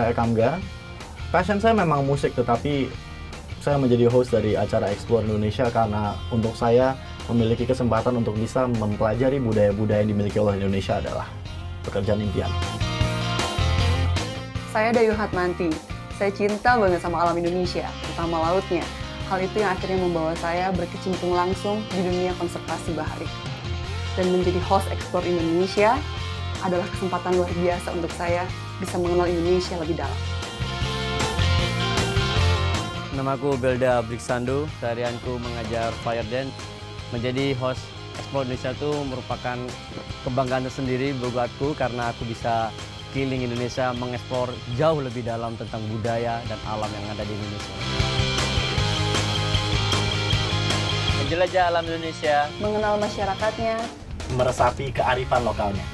saya Ekamga. Passion saya memang musik, tetapi saya menjadi host dari acara Explore Indonesia karena untuk saya memiliki kesempatan untuk bisa mempelajari budaya-budaya yang dimiliki oleh Indonesia adalah pekerjaan impian. Saya Dayu Hatmanti. Saya cinta banget sama alam Indonesia, terutama lautnya. Hal itu yang akhirnya membawa saya berkecimpung langsung di dunia konservasi bahari. Dan menjadi host Explore Indonesia adalah kesempatan luar biasa untuk saya bisa mengenal Indonesia lebih dalam. Namaku Belda Briksandu, seharianku mengajar fire dance. Menjadi host Explore Indonesia itu merupakan kebanggaan tersendiri buatku karena aku bisa keliling Indonesia mengeksplor jauh lebih dalam tentang budaya dan alam yang ada di Indonesia. Menjelajah alam Indonesia, Mengenal masyarakatnya, Meresapi kearifan lokalnya.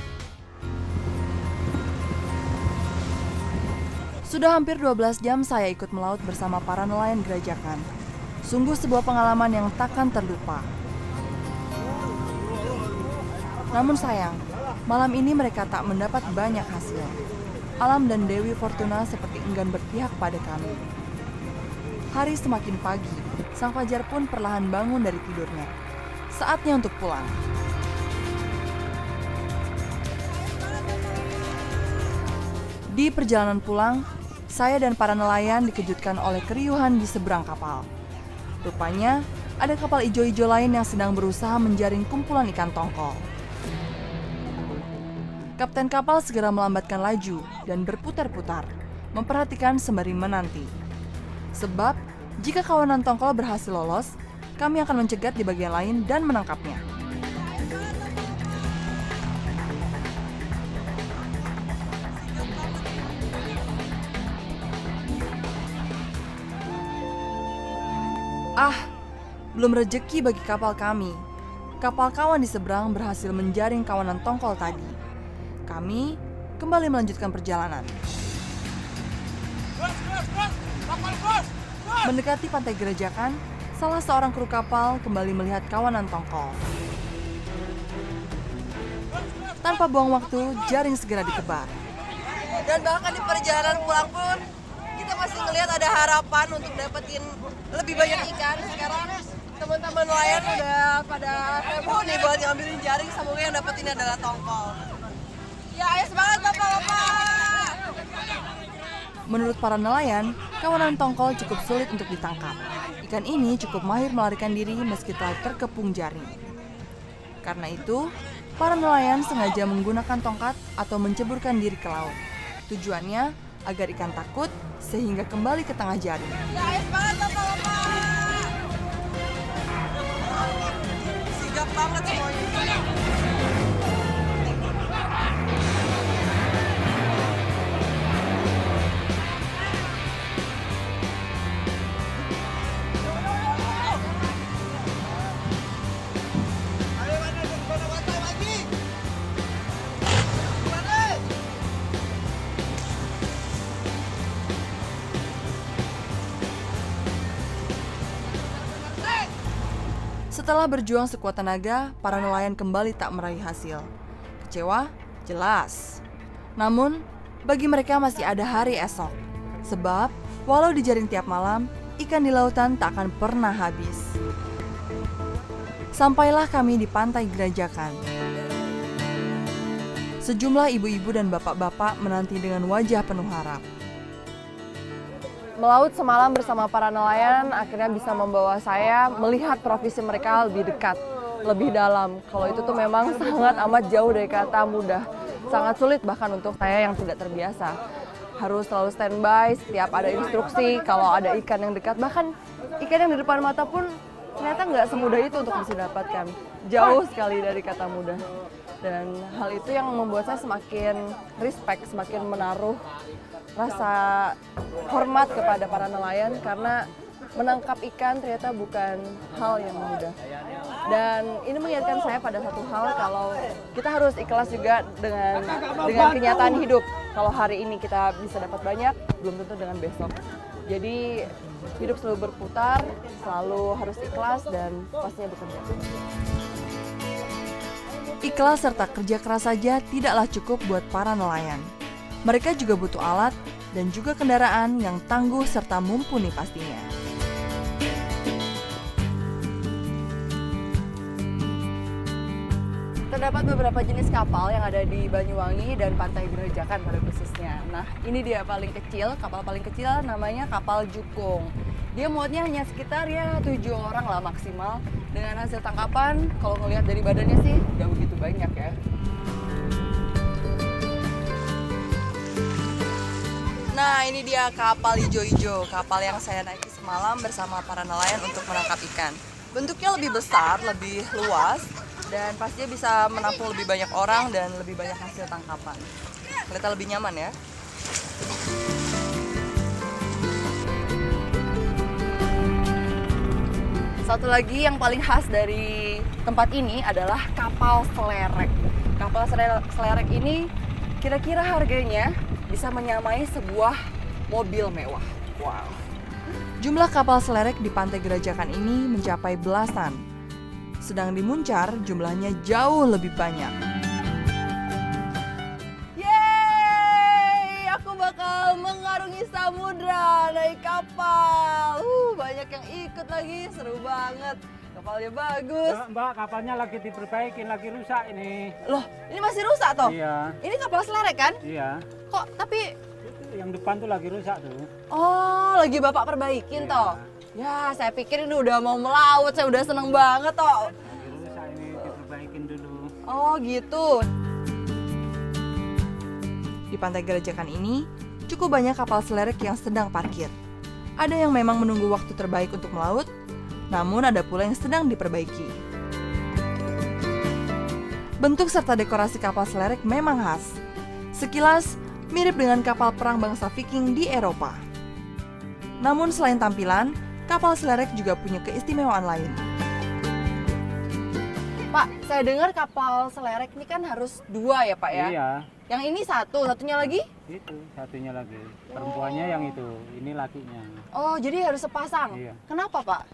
Sudah hampir 12 jam saya ikut melaut bersama para nelayan Gerajakan. Sungguh sebuah pengalaman yang takkan terlupa. Namun sayang, malam ini mereka tak mendapat banyak hasil. Alam dan Dewi Fortuna seperti enggan berpihak pada kami. Hari semakin pagi, sang fajar pun perlahan bangun dari tidurnya. Saatnya untuk pulang. Di perjalanan pulang, saya dan para nelayan dikejutkan oleh keriuhan di seberang kapal. Rupanya, ada kapal ijo-ijo lain yang sedang berusaha menjaring kumpulan ikan tongkol. Kapten kapal segera melambatkan laju dan berputar-putar, memperhatikan sembari menanti. Sebab, jika kawanan tongkol berhasil lolos, kami akan mencegat di bagian lain dan menangkapnya. Belum rejeki bagi kapal kami. Kapal kawan di seberang berhasil menjaring kawanan tongkol tadi. Kami kembali melanjutkan perjalanan. Mendekati pantai Gerajakan, salah seorang kru kapal kembali melihat kawanan tongkol. Tanpa buang waktu, jaring segera ditebar. Dan bahkan di perjalanan pulang pun kita masih ngelihat ada harapan untuk dapetin lebih banyak ikan. Sekarang teman-teman nelayan udah pada heboh nih buat ngambilin jaring, semoga yang dapetin adalah tongkol. Ya, ayo semangat Bapak-bapak! Menurut para nelayan, kawanan tongkol cukup sulit untuk ditangkap. Ikan ini cukup mahir melarikan diri meski telah terkepung jaring. Karena itu, para nelayan sengaja menggunakan tongkat atau menceburkan diri ke laut. Tujuannya agar ikan takut sehingga kembali ke tengah jaring. Ya, ayo semangat Bapak-bapak! Sigap banget semuanya. Setelah berjuang sekuat tenaga, para nelayan kembali tak meraih hasil. Kecewa? Jelas. Namun, bagi mereka masih ada hari esok. Sebab, walau dijaring tiap malam, ikan di lautan tak akan pernah habis. Sampailah kami di pantai Gerajakan. Sejumlah ibu-ibu dan bapak-bapak menanti dengan wajah penuh harap. Melaut semalam bersama para nelayan akhirnya bisa membawa saya melihat profesi mereka lebih dekat, lebih dalam. Kalau itu tuh memang sangat amat jauh dari kata mudah. Sangat sulit bahkan untuk saya yang tidak terbiasa. Harus selalu standby setiap ada instruksi, kalau ada ikan yang dekat. Bahkan ikan yang di depan mata pun ternyata nggak semudah itu untuk bisa dapatkan. Jauh sekali dari kata mudah. Dan hal itu yang membuat saya semakin respect, semakin menaruh rasa hormat kepada para nelayan karena menangkap ikan ternyata bukan hal yang mudah. Dan ini mengingatkan saya pada satu hal, kalau kita harus ikhlas juga dengan kenyataan hidup. Kalau hari ini kita bisa dapat banyak, belum tentu dengan besok. Jadi hidup selalu berputar, selalu harus ikhlas dan pastinya bekerja. Ikhlas serta kerja keras saja tidaklah cukup buat para nelayan. Mereka juga butuh alat dan juga kendaraan yang tangguh serta mumpuni pastinya. Terdapat beberapa jenis kapal yang ada di Banyuwangi dan Pantai Gerajakan pada khususnya. Nah, ini dia paling kecil, kapal paling kecil namanya kapal Jukung. Dia muatnya hanya sekitar 7 orang lah maksimal. Dengan hasil tangkapan, kalau ngelihat dari badannya sih nggak begitu banyak ya. Nah, ini dia kapal ijo-ijo, kapal yang saya naiki semalam bersama para nelayan untuk menangkap ikan. Bentuknya lebih besar, lebih luas, dan pastinya bisa menampung lebih banyak orang dan lebih banyak hasil tangkapan. Kelihatan lebih nyaman ya. Satu lagi yang paling khas dari tempat ini adalah kapal selerek. Kapal selerek ini kira-kira harganya bisa menyamai sebuah mobil mewah. Wow. Jumlah kapal selerek di Pantai Gerajakan ini mencapai belasan. Sedang di Muncar jumlahnya jauh lebih banyak. Yeay! Aku bakal mengarungi samudra naik kapal. Banyak yang ikut lagi, seru banget. Kapalnya bagus. Mbak, kapalnya lagi diperbaikin, lagi rusak ini. Loh, ini masih rusak toh? Iya, Ini kapal selerek kan? iya. Kok tapi Itu yang depan tuh lagi rusak tuh. oh, lagi Bapak perbaikin toh? Ya, saya pikir ini udah mau melaut, saya udah seneng banget toh. Lagi rusak ini, diperbaikin dulu. Oh, gitu. Di Pantai Gerajakan ini cukup banyak kapal selerek yang sedang parkir. Ada yang memang menunggu waktu terbaik untuk melaut, namun ada pula yang sedang diperbaiki. Bentuk serta dekorasi kapal selerek memang khas. Sekilas mirip dengan kapal perang bangsa Viking di Eropa. Namun selain tampilan, kapal selerek juga punya keistimewaan lain. Pak, saya dengar kapal selerek ini kan harus 2 ya Pak ya? Iya, Yang ini satunya lagi? itu satunya lagi. Perempuannya yang itu, ini lakinya. Oh, jadi harus sepasang? Iya. Kenapa Pak?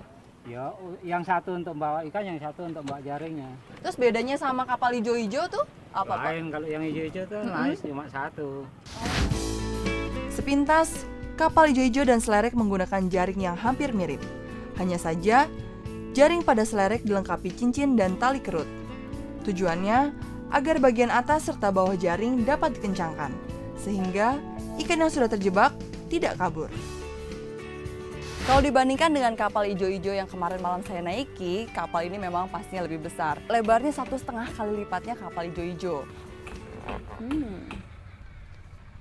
Ya, yang satu untuk bawa ikan, yang satu untuk bawa jaringnya. Terus bedanya sama kapal hijau-hijau tuh apa Pak? Lain kalau yang hijau-hijau tuh lain cuma satu. Sepintas, kapal ijo-ijo dan selerek menggunakan jaring yang hampir mirip. Hanya saja, jaring pada selerek dilengkapi cincin dan tali kerut. Tujuannya agar bagian atas serta bawah jaring dapat dikencangkan, sehingga ikan yang sudah terjebak tidak kabur. Kalau dibandingkan dengan kapal ijo-ijo yang kemarin malam saya naiki, kapal ini memang pastinya lebih besar. Lebarnya 1,5 kali lipatnya kapal ijo-ijo.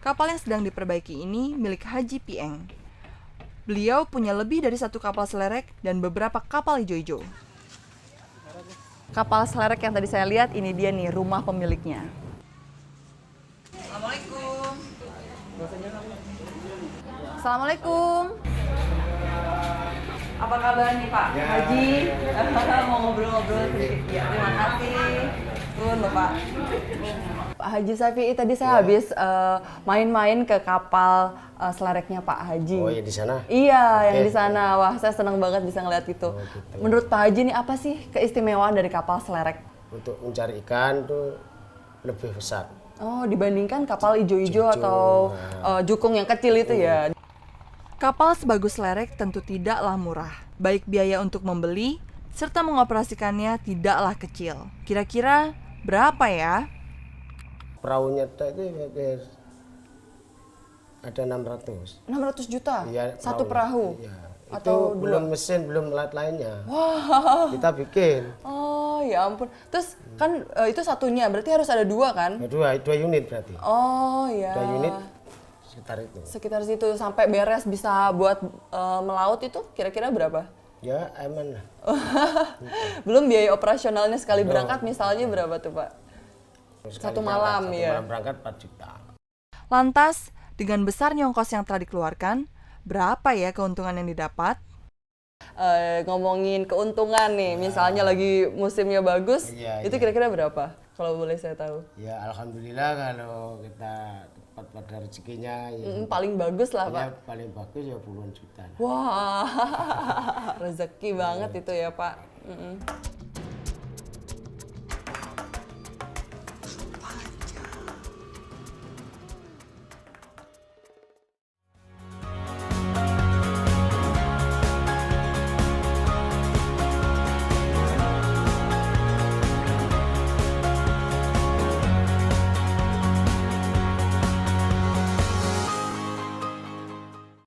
Kapal yang sedang diperbaiki ini milik Haji Pieng. Beliau punya lebih dari 1 kapal selerek dan beberapa kapal ijo-ijo. Kapal selerek yang tadi saya lihat, ini dia nih rumah pemiliknya. Assalamualaikum. Assalamualaikum. Apa kabar nih Pak Haji? Mau ngobrol-ngobrol sedikit ya. Terima kasih. Turun loh Pak. Pak Haji Safi'i, tadi saya habis main-main ke kapal selereknya Pak Haji. Oh, ya di sana? Iya, yang Oke. di sana. Wah, saya senang banget bisa ngeliat itu. Gitu. Menurut Pak Haji nih apa sih keistimewaan dari kapal selerek? Untuk mencari ikan tuh lebih besar. Oh, dibandingkan kapal ijo-ijo Ijo-ijo, atau jukung yang kecil itu ya. Kapal sebagus selerek tentu tidaklah murah. Baik biaya untuk membeli, serta mengoperasikannya tidaklah kecil. Kira-kira berapa ya? Perahunya itu ada 600. 600 juta? Iya, Satu perahu? Iya. Atau Itu dua? belum mesin, belum alat lainnya. Kita bikin. Oh, ya ampun. Terus kan itu satunya, berarti harus ada 2 kan? Ya, dua unit berarti. Oh, ya. 2 unit sekitar itu. Sekitar situ sampai beres bisa buat melaut itu kira-kira berapa? Ya, aman lah. Belum biaya operasionalnya sekali berangkat misalnya berapa tuh, Pak? Sekali Satu malam, berangkat, ya. Malam berangkat 4 juta. Lantas, dengan besarnya ongkos yang telah dikeluarkan, berapa ya keuntungan yang didapat? Ngomongin keuntungan nih, misalnya lagi musimnya bagus, Iya, itu iya. kira-kira berapa? Kalau boleh saya tahu. Ya, alhamdulillah kalau kita tepat pada rezekinya ya, Paling bagus lah, Pak. ya paling bagus ya puluhan juta. Wah, rezeki banget itu ya, Pak.